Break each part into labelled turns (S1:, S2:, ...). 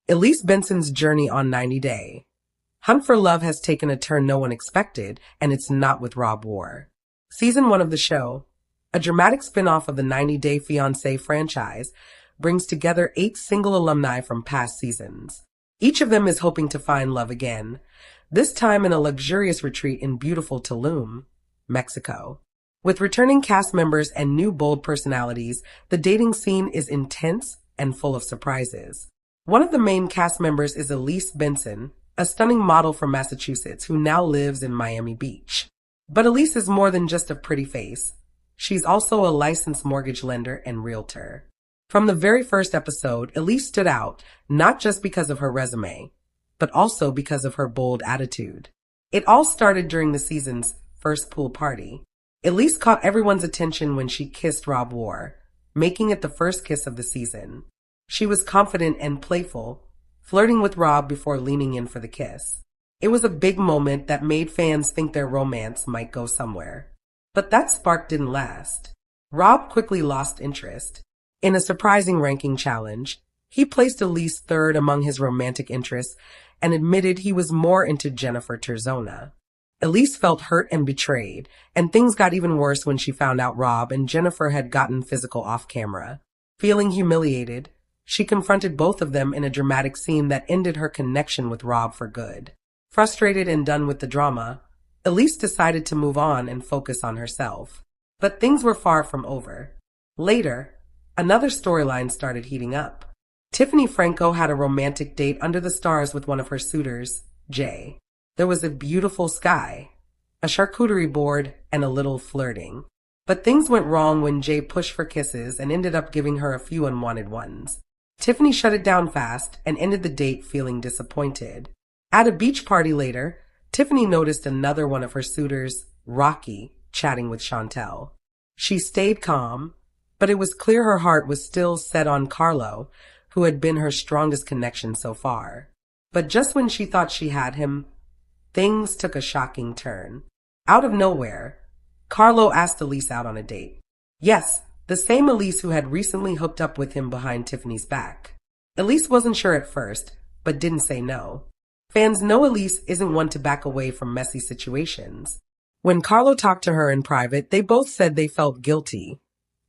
S1: Elise Benson's journey on 90 Day. Hunt for Love has taken a turn no one expected, and it's not with Rob War. Season 1 of the show, a dramatic spin-off of the 90 Day Fiancé franchise, brings together 8 single alumni from past seasons. Each of them is hoping to find love again, this time in a luxurious retreat in beautiful Tulum, Mexico. With returning cast members and new bold personalities, the dating scene is intense and full of surprises. One of the main cast members is Elise Benson, a stunning model from Massachusetts who now lives in Miami Beach. But Elise is more than just a pretty face. She's also a licensed mortgage lender and realtor. From the very first episode, Elise stood out, not just because of her resume, but also because of her bold attitude. It all started during the season's first pool party. Elise caught everyone's attention when she kissed Rob War, making it the first kiss of the season. She was confident and playful, flirting with Rob before leaning in for the kiss. It was a big moment that made fans think their romance might go somewhere. But that spark didn't last. Rob quickly lost interest. In a surprising ranking challenge, he placed Elise third among his romantic interests and admitted he was more into Jennifer Terzona. Elise felt hurt and betrayed, and things got even worse when she found out Rob and Jennifer had gotten physical off camera. Feeling humiliated, she confronted both of them in a dramatic scene that ended her connection with Rob for good. Frustrated and done with the drama, Elise decided to move on and focus on herself. But things were far from over. Later, another storyline started heating up. Tiffany Franco had a romantic date under the stars with one of her suitors, Jay. There was a beautiful sky, a charcuterie board, and a little flirting. But things went wrong when Jay pushed for kisses and ended up giving her a few unwanted ones. Tiffany shut it down fast and ended the date feeling disappointed. At a beach party later, Tiffany noticed another one of her suitors, Rocky, chatting with Chantel. She stayed calm, but it was clear her heart was still set on Carlo, who had been her strongest connection so far. But just when she thought she had him, things took a shocking turn. Out of nowhere, Carlo asked Elise out on a date. Yes, the same Elise who had recently hooked up with him behind Tiffany's back. Elise wasn't sure at first, but didn't say no. Fans know Elise isn't one to back away from messy situations. When Carlo talked to her in private, they both said they felt guilty,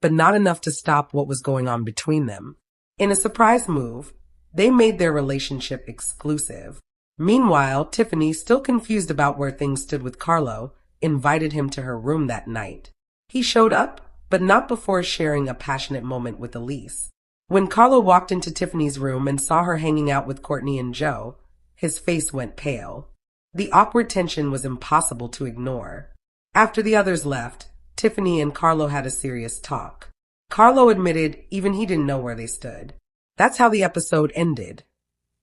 S1: but not enough to stop what was going on between them. In a surprise move, they made their relationship exclusive. Meanwhile, Tiffany, still confused about where things stood with Carlo, invited him to her room that night. He showed up, but not before sharing a passionate moment with Elise. When Carlo walked into Tiffany's room and saw her hanging out with Courtney and Joe, his face went pale. The awkward tension was impossible to ignore. After the others left, Tiffany and Carlo had a serious talk. Carlo admitted even he didn't know where they stood. That's how the episode ended.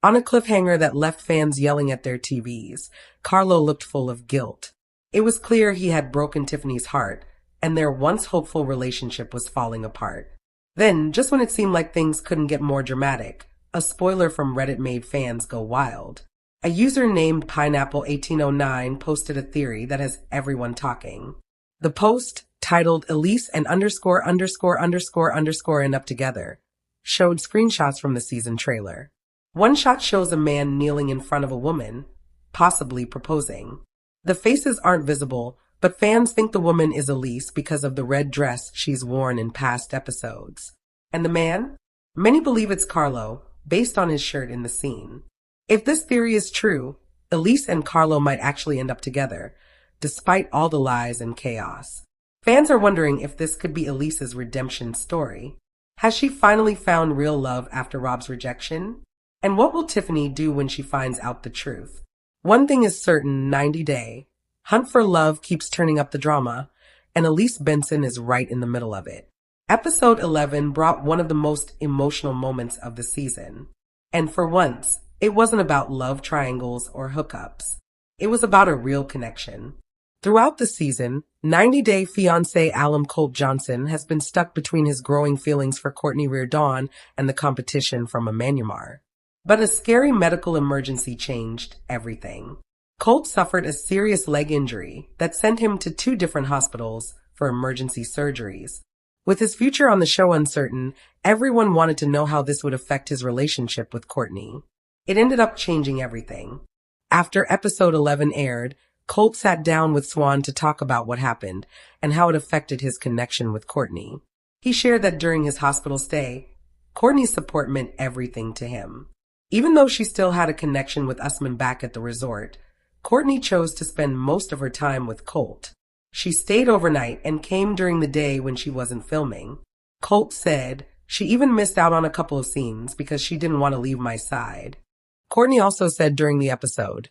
S1: On a cliffhanger that left fans yelling at their TVs, Carlo looked full of guilt. It was clear he had broken Tiffany's heart, and their once hopeful relationship was falling apart. Then, just when it seemed like things couldn't get more dramatic, a spoiler from Reddit made fans go wild. A user named Pineapple1809 posted a theory that has everyone talking. The post, titled Elise and _____ end up together, showed screenshots from the season trailer. One shot shows a man kneeling in front of a woman, possibly proposing. The faces aren't visible, but fans think the woman is Elise because of the red dress she's worn in past episodes. And the man? Many believe it's Carlo, based on his shirt in the scene. If this theory is true, Elise and Carlo might actually end up together, despite all the lies and chaos. Fans are wondering if this could be Elise's redemption story. Has she finally found real love after Rob's rejection? And what will Tiffany do when she finds out the truth? One thing is certain, 90 Day. Hunt for Love keeps turning up the drama, and Elise Benson is right in the middle of it. Episode 11 brought one of the most emotional moments of the season. And for once, it wasn't about love triangles or hookups. It was about a real connection. Throughout the season, 90 Day fiancé alum Colt Johnson has been stuck between his growing feelings for Courtney Reardon and the competition from Emmanuel. But a scary medical emergency changed everything. Colt suffered a serious leg injury that sent him to 2 different hospitals for emergency surgeries. With his future on the show uncertain, everyone wanted to know how this would affect his relationship with Courtney. It ended up changing everything. After episode 11 aired, Colt sat down with Swan to talk about what happened and how it affected his connection with Courtney. He shared that during his hospital stay, Courtney's support meant everything to him. Even though she still had a connection with Usman back at the resort, Courtney chose to spend most of her time with Colt. She stayed overnight and came during the day when she wasn't filming. Colt said she even missed out on a couple of scenes because she didn't want to leave my side. Courtney also said during the episode,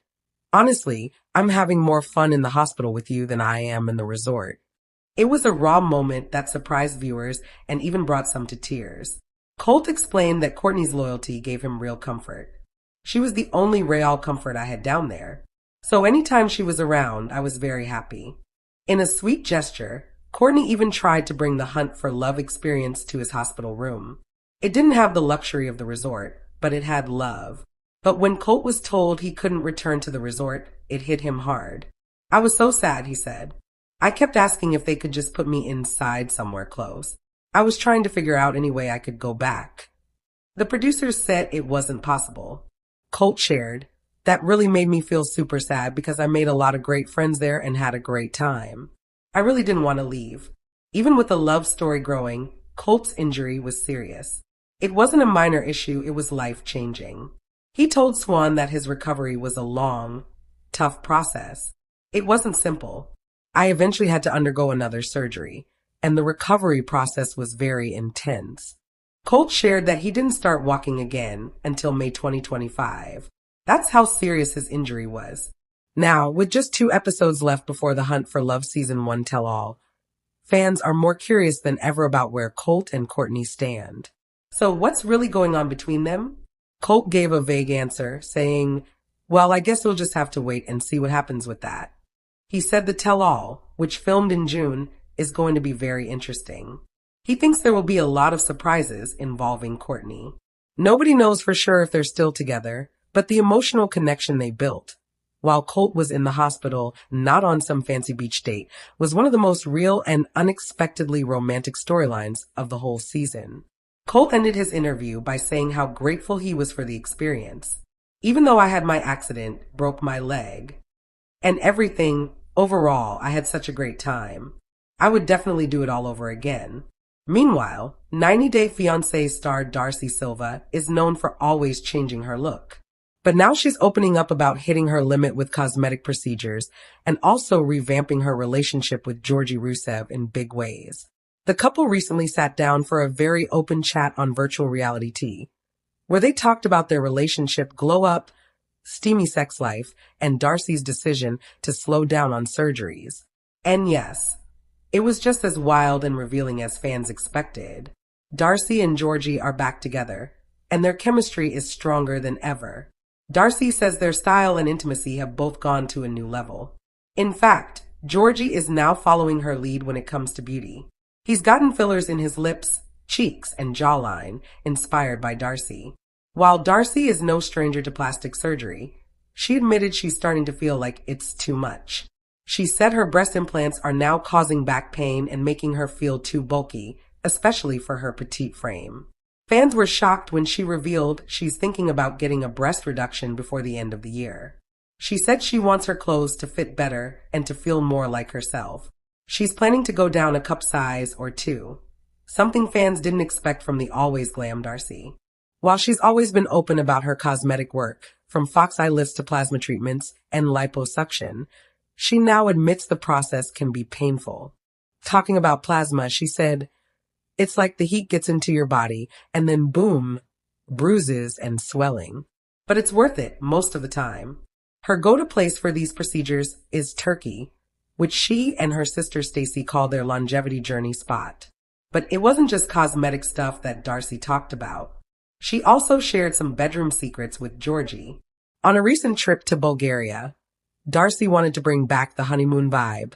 S1: "Honestly, I'm having more fun in the hospital with you than I am in the resort." It was a raw moment that surprised viewers and even brought some to tears. Colt explained that Courtney's loyalty gave him real comfort. She was the only real comfort I had down there. So anytime she was around, I was very happy. In a sweet gesture, Courtney even tried to bring the Hunt for Love experience to his hospital room. It didn't have the luxury of the resort, but it had love. But when Colt was told he couldn't return to the resort, it hit him hard. "I was so sad," he said. "I kept asking if they could just put me inside somewhere close. I was trying to figure out any way I could go back." The producers said it wasn't possible. Colt shared, "That really made me feel super sad because I made a lot of great friends there and had a great time. I really didn't want to leave." Even with the love story growing, Colt's injury was serious. It wasn't a minor issue, it was life-changing. He told Swan that his recovery was a long, tough process. It wasn't simple. "I eventually had to undergo another surgery, and the recovery process was very intense." Colt shared that he didn't start walking again until May 2025. That's how serious his injury was. Now, with just 2 episodes left before the Hunt for Love Season 1 tell-all, fans are more curious than ever about where Colt and Courtney stand. So what's really going on between them? Colt gave a vague answer, saying, "Well, I guess we'll just have to wait and see what happens with that." He said the tell-all, which filmed in June, is going to be very interesting. He thinks there will be a lot of surprises involving Courtney. Nobody knows for sure if they're still together, but the emotional connection they built, while Colt was in the hospital, not on some fancy beach date, was one of the most real and unexpectedly romantic storylines of the whole season. Colt ended his interview by saying how grateful he was for the experience. "Even though I had my accident, broke my leg, and everything, overall, I had such a great time. I would definitely do it all over again." Meanwhile, 90 Day Fiancé star Darcy Silva is known for always changing her look. But now she's opening up about hitting her limit with cosmetic procedures and also revamping her relationship with Georgi Rusev in big ways. The couple recently sat down for a very open chat on virtual reality tea, where they talked about their relationship, glow-up, steamy sex life, and Darcy's decision to slow down on surgeries. And yes, it was just as wild and revealing as fans expected. Darcy and Georgi are back together, and their chemistry is stronger than ever. Darcy says their style and intimacy have both gone to a new level. In fact, Georgi is now following her lead when it comes to beauty. He's gotten fillers in his lips, cheeks, and jawline, inspired by Darcy. While Darcy is no stranger to plastic surgery, she admitted she's starting to feel like it's too much. She said her breast implants are now causing back pain and making her feel too bulky, especially for her petite frame. Fans were shocked when she revealed she's thinking about getting a breast reduction before the end of the year. She said she wants her clothes to fit better and to feel more like herself. She's planning to go down a cup size or 2, something fans didn't expect from the always glam Darcy. While she's always been open about her cosmetic work, from fox eye lifts to plasma treatments and liposuction, she now admits the process can be painful. Talking about plasma, she said, "It's like the heat gets into your body and then boom, bruises and swelling. But it's worth it most of the time." Her go-to place for these procedures is Turkey, which she and her sister Stacy call their longevity journey spot. But it wasn't just cosmetic stuff that Darcy talked about. She also shared some bedroom secrets with Georgi. On a recent trip to Bulgaria, Darcy wanted to bring back the honeymoon vibe,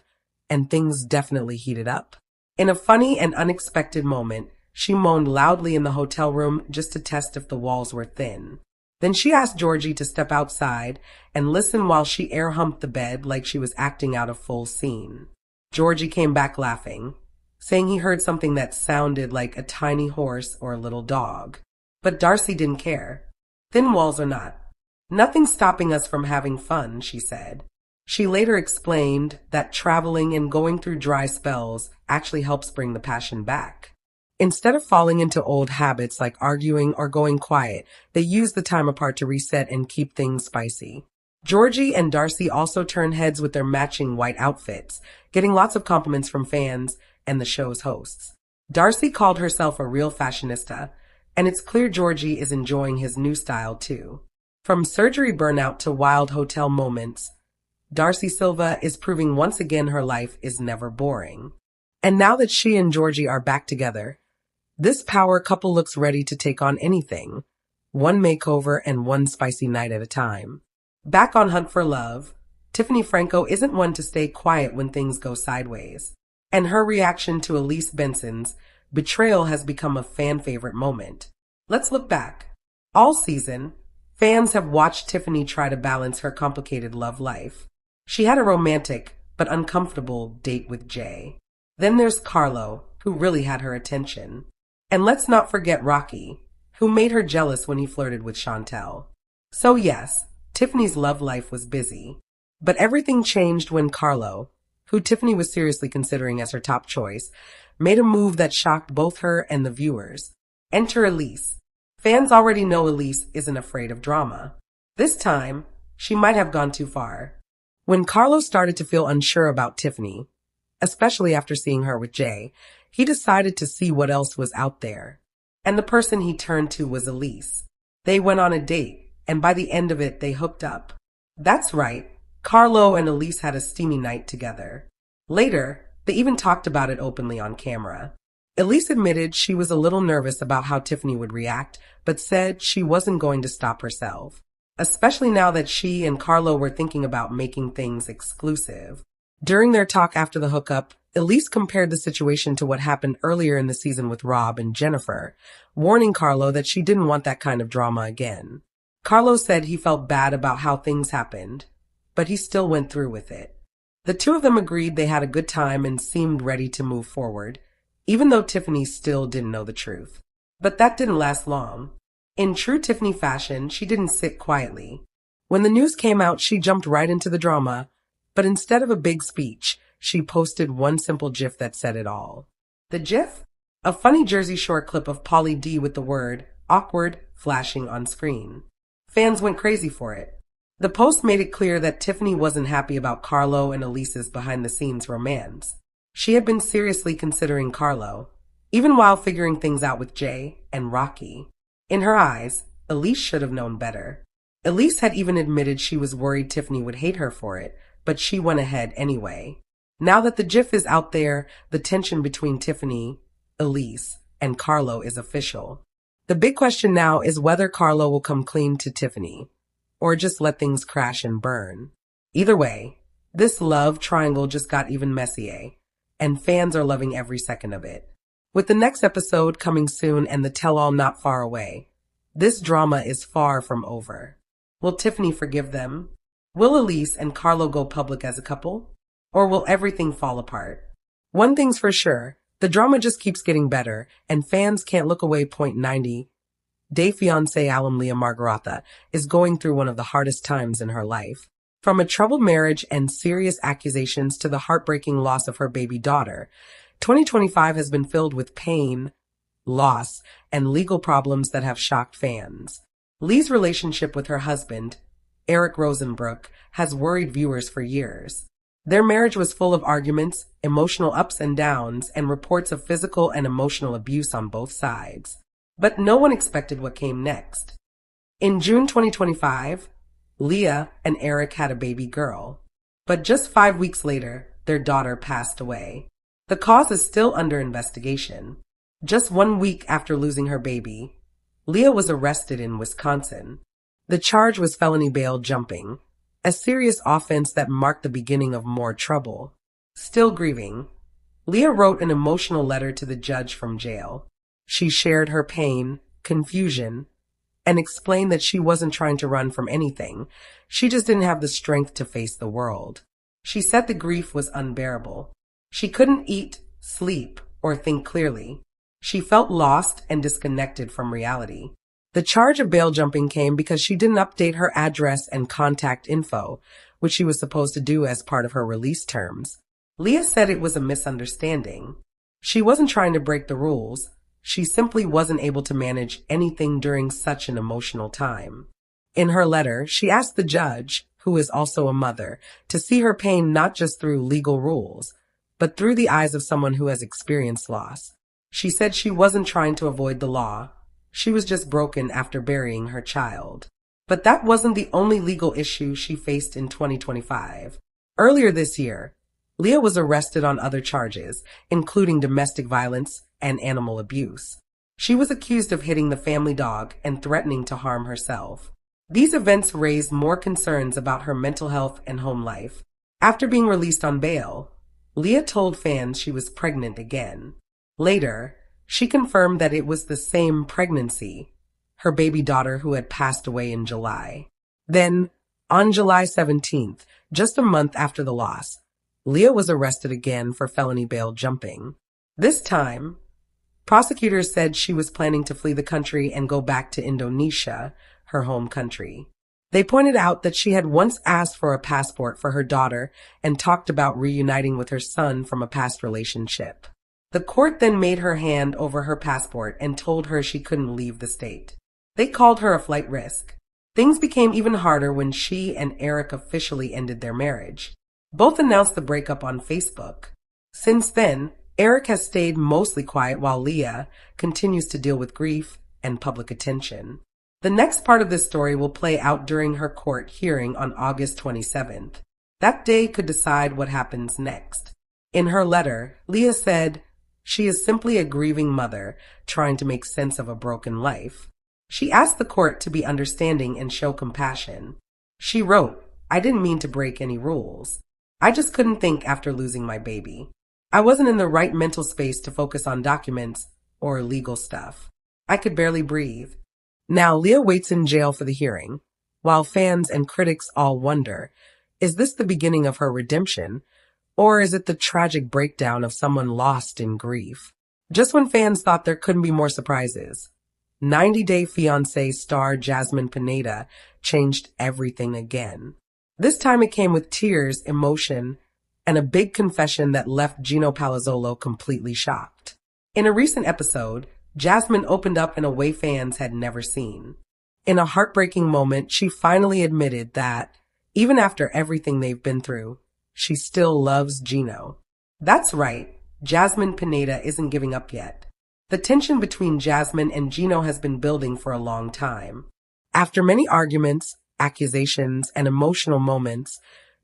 S1: and things definitely heated up. In a funny and unexpected moment, she moaned loudly in the hotel room just to test if the walls were thin. Then she asked Georgi to step outside and listen while she air humped the bed like she was acting out a full scene. Georgi came back laughing, saying he heard something that sounded like a tiny horse or a little dog. But Darcy didn't care. Thin walls or not, Nothing's stopping us from having fun, she said. She later explained that traveling and going through dry spells actually helps bring the passion back. Instead of falling into old habits like arguing or going quiet, they use the time apart to reset and keep things spicy. Georgie and Darcy also turn heads with their matching white outfits, getting lots of compliments from fans and the show's hosts. Darcy called herself a real fashionista, and it's clear Georgie is enjoying his new style too. From surgery burnout to wild hotel moments, Darcy Silva is proving once again her life is never boring. And now that she and Georgie are back together, this power couple looks ready to take on anything, one makeover and one spicy night at a time. Back on Hunt for Love, Tiffany Franco isn't one to stay quiet when things go sideways, and her reaction to Elise Benson's betrayal has become a fan favorite moment. Let's look back. All season, fans have watched Tiffany try to balance her complicated love life. She had a romantic but uncomfortable date with Jay. Then there's Carlo, who really had her attention. And let's not forget Rocky, who made her jealous when he flirted with Chantel. So yes, Tiffany's love life was busy. But everything changed when Carlo, who Tiffany was seriously considering as her top choice, made a move that shocked both her and the viewers. Enter Elise. Fans already know Elise isn't afraid of drama. This time, she might have gone too far. When Carlo started to feel unsure about Tiffany, especially after seeing her with Jay, he decided to see what else was out there. And the person he turned to was Elise. They went on a date, and by the end of it, they hooked up. That's right, Carlo and Elise had a steamy night together. Later, they even talked about it openly on camera. Elise admitted she was a little nervous about how Tiffany would react, but said she wasn't going to stop herself, especially now that she and Carlo were thinking about making things exclusive. During their talk after the hookup, Elise compared the situation to what happened earlier in the season with Rob and Jennifer, warning Carlo that she didn't want that kind of drama again. Carlo said he felt bad about how things happened, but he still went through with it. The two of them agreed they had a good time and seemed ready to move forward, even though Tiffany still didn't know the truth. But that didn't last long. In true Tiffany fashion, she didn't sit quietly. When the news came out, she jumped right into the drama, but instead of a big speech, she posted one simple GIF that said it all. The GIF? A funny Jersey Shore clip of Pauly D with the word awkward flashing on screen. Fans went crazy for it. The post made it clear that Tiffany wasn't happy about Carlo and Elise's behind-the-scenes romance. She had been seriously considering Carlo, even while figuring things out with Jay and Rocky. In her eyes, Elise should have known better. Elise had even admitted she was worried Tiffany would hate her for it, but she went ahead anyway. Now that the GIF is out there, the tension between Tiffany, Elise, and Carlo is official. The big question now is whether Carlo will come clean to Tiffany, or just let things crash and burn. Either way, this love triangle just got even messier, and fans are loving every second of it. With the next episode coming soon and the tell-all not far away, this drama is far from over. Will Tiffany forgive them? Will Elise and Carlo go public as a couple? Or will everything fall apart? One thing's for sure, the drama just keeps getting better, and fans can't look away. 90 Day fiancé alum Leah Margaratha is going through one of the hardest times in her life. From a troubled marriage and serious accusations to the heartbreaking loss of her baby daughter, 2025 has been filled with pain, loss, and legal problems that have shocked fans. Lee's relationship with her husband, Eric Rosenbrook, has worried viewers for years. Their marriage was full of arguments, emotional ups and downs, and reports of physical and emotional abuse on both sides. But no one expected what came next. In June 2025, Leah and Eric had a baby girl. But just 5 weeks later, their daughter passed away. The cause is still under investigation. Just 1 week after losing her baby, Leah was arrested in Wisconsin. The charge was felony bail jumping, a serious offense that marked the beginning of more trouble. Still grieving, Leah wrote an emotional letter to the judge from jail. She shared her pain, confusion, and explained that she wasn't trying to run from anything. She just didn't have the strength to face the world. She said the grief was unbearable. She couldn't eat, sleep, or think clearly. She felt lost and disconnected from reality. The charge of bail jumping came because she didn't update her address and contact info, which she was supposed to do as part of her release terms. Leah said it was a misunderstanding. She wasn't trying to break the rules. She simply wasn't able to manage anything during such an emotional time. In her letter, she asked the judge, who is also a mother, to see her pain not just through legal rules, but through the eyes of someone who has experienced loss. She said she wasn't trying to avoid the law. She was just broken after burying her child. But that wasn't the only legal issue she faced in 2025. Earlier this year, Leah was arrested on other charges, including domestic violence and animal abuse. She was accused of hitting the family dog and threatening to harm herself. These events raised more concerns about her mental health and home life. After being released on bail, Leah told fans she was pregnant again. Later, she confirmed that it was the same pregnancy, her baby daughter who had passed away in July. Then, on July 17th, just a month after the loss, Leah was arrested again for felony bail jumping. This time, prosecutors said she was planning to flee the country and go back to Indonesia, her home country. They pointed out that she had once asked for a passport for her daughter and talked about reuniting with her son from a past relationship. The court then made her hand over her passport and told her she couldn't leave the state. They called her a flight risk. Things became even harder when she and Eric officially ended their marriage. Both announced the breakup on Facebook. Since then, Eric has stayed mostly quiet while Leah continues to deal with grief and public attention. The next part of this story will play out during her court hearing on August 27th. That day could decide what happens next. In her letter, Leah said, she is simply a grieving mother trying to make sense of a broken life. She asked the court to be understanding and show compassion. She wrote, I didn't mean to break any rules. I just couldn't think after losing my baby. I wasn't in the right mental space to focus on documents or legal stuff. I could barely breathe. Now Leah waits in jail for the hearing, while fans and critics all wonder, is this the beginning of her redemption? Or is it the tragic breakdown of someone lost in grief? Just when fans thought there couldn't be more surprises, 90 Day Fiancé star Jasmine Pineda changed everything again. This time it came with tears, emotion, and a big confession that left Gino Palazzolo completely shocked. In a recent episode, Jasmine opened up in a way fans had never seen. In a heartbreaking moment, she finally admitted that, even after everything they've been through, she still loves Gino. That's right, Jasmine Pineda isn't giving up yet. The tension between Jasmine and Gino has been building for a long time. After many arguments, accusations, and emotional moments,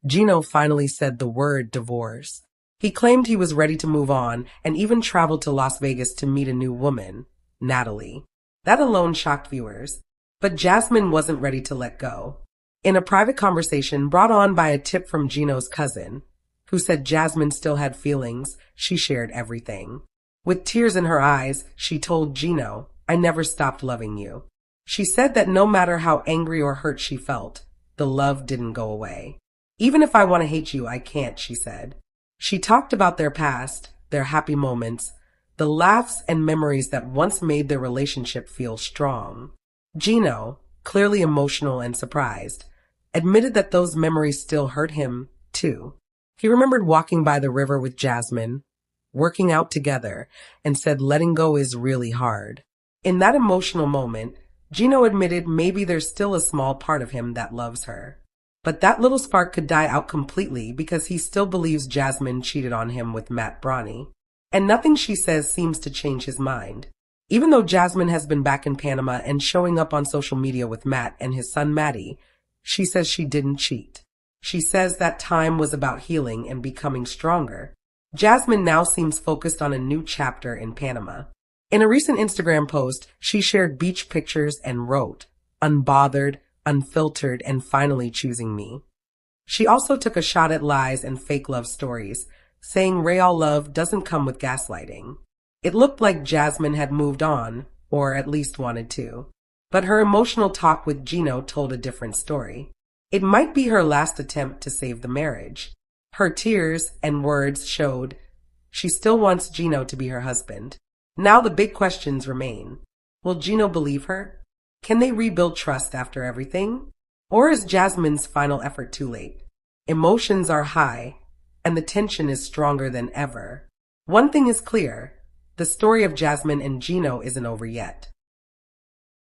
S1: Gino finally said the word divorce. He claimed he was ready to move on and even traveled to Las Vegas to meet a new woman, Natalie. That alone shocked viewers. But Jasmine wasn't ready to let go. In a private conversation brought on by a tip from Gino's cousin, who said Jasmine still had feelings, she shared everything. With tears in her eyes, she told Gino, I never stopped loving you. She said that no matter how angry or hurt she felt, the love didn't go away. Even if I want to hate you, I can't, she said. She talked about their past, their happy moments, the laughs and memories that once made their relationship feel strong. Gino, clearly emotional and surprised, admitted that those memories still hurt him, too. He remembered walking by the river with Jasmine, working out together, and said letting go is really hard. In that emotional moment, Gino admitted maybe there's still a small part of him that loves her. But that little spark could die out completely because he still believes Jasmine cheated on him with Matt Bronny. And nothing she says seems to change his mind. Even though Jasmine has been back in Panama and showing up on social media with Matt and his son Maddie, she says she didn't cheat. She says that time was about healing and becoming stronger. Jasmine now seems focused on a new chapter in Panama. In a recent Instagram post, she shared beach pictures and wrote, unbothered, unfiltered, and finally choosing me. She also took a shot at lies and fake love stories, saying real love doesn't come with gaslighting. It looked like Jasmine had moved on, or at least wanted to. But her emotional talk with Gino told a different story. It might be her last attempt to save the marriage. Her tears and words showed she still wants Gino to be her husband. Now the big questions remain. Will Gino believe her? Can they rebuild trust after everything? Or is Jasmine's final effort too late? Emotions are high, and the tension is stronger than ever. One thing is clear, the story of Jasmine and Gino isn't over yet.